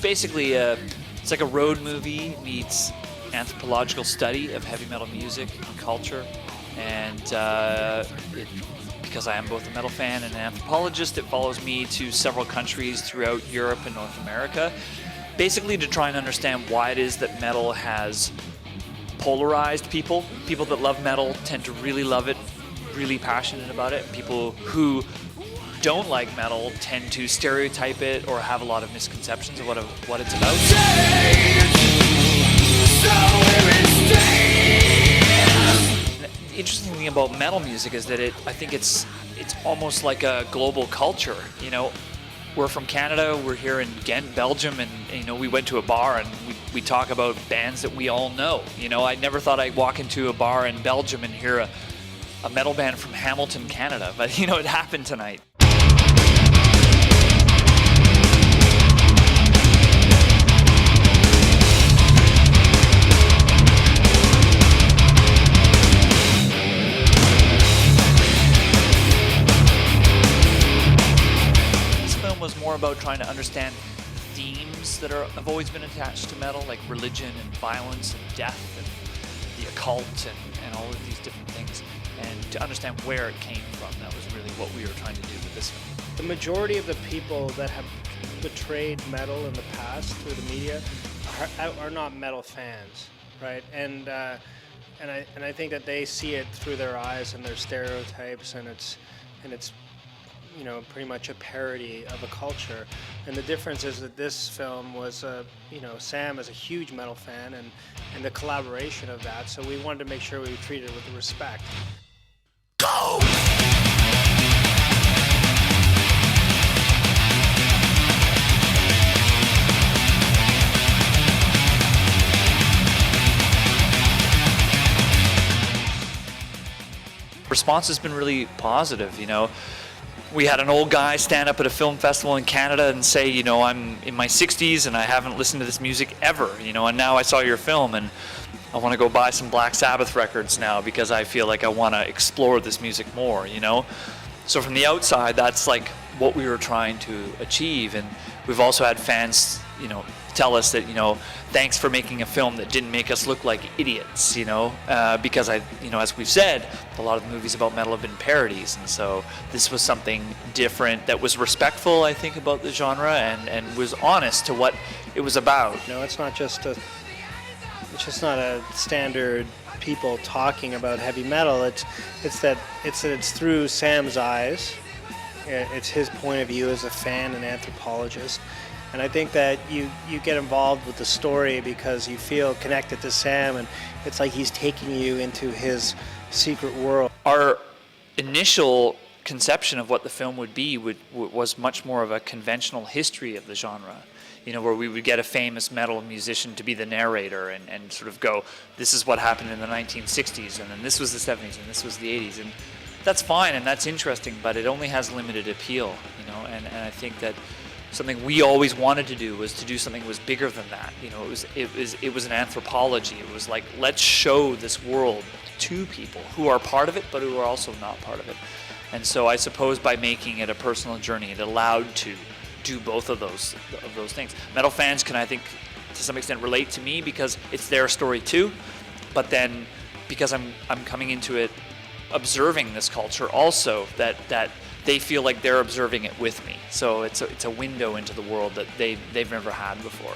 basically it's like a road movie meets anthropological study of heavy metal music and culture, and because I am both a metal fan and an anthropologist, it follows me to several countries throughout Europe and North America, basically to try and understand why it is that metal has polarized people. People that love metal tend to really love it, really passionate about it. People who don't like metal tend to stereotype it or have a lot of misconceptions of what it's about. The interesting thing about metal music is that I think it's almost like a global culture. You know, we're from Canada, we're here in Ghent, Belgium, and you know, we went to a bar and we talk about bands that we all know. You know, I never thought I'd walk into a bar in Belgium and hear a metal band from Hamilton, Canada, but you know, it happened tonight. Was more about trying to understand themes that have always been attached to metal, like religion and violence and death and the occult and all of these different things, and to understand where it came from. That was really what we were trying to do with this film. The majority of the people that have betrayed metal in the past through the media are not metal fans, right? And I think that they see it through their eyes and their stereotypes, and it's you know, pretty much a parody of a culture. And the difference is that this film was, you know, Sam is a huge metal fan, and the collaboration of that, so we wanted to make sure we treated it with respect. Go! Response has been really positive, you know. We had an old guy stand up at a film festival in Canada and say, you know, I'm in my 60s and I haven't listened to this music ever, you know, and now I saw your film and I want to go buy some Black Sabbath records now because I feel like I want to explore this music more, you know. So from the outside, that's like what we were trying to achieve. And we've also had fans, you know, tell us that, you know, thanks for making a film that didn't make us look like idiots, you know, because you know, as we've said, a lot of the movies about metal have been parodies, and so this was something different that was respectful, I think, about the genre and was honest to what it was about. You know, it's just not a standard people talking about heavy metal. It's through Sam's eyes. It's his point of view as a fan and anthropologist. And I think that you get involved with the story because you feel connected to Sam, and it's like he's taking you into his secret world. Our initial conception of what the film would be was much more of a conventional history of the genre, you know, where we would get a famous metal musician to be the narrator and sort of go, this is what happened in the 1960s, and then this was the 70s, and this was the 80s. And that's fine, and that's interesting, but it only has limited appeal, you know, and I think that something we always wanted to do was to do something that was bigger than that. You know, it was an anthropology. It was like, let's show this world to people who are part of it, but who are also not part of it. And so I suppose by making it a personal journey, it allowed to do both of those things. Metal fans can, I think, to some extent relate to me because it's their story too. But then, because I'm coming into it observing this culture also, that they feel like they're observing it with me. So it's a window into the world that they've never had before.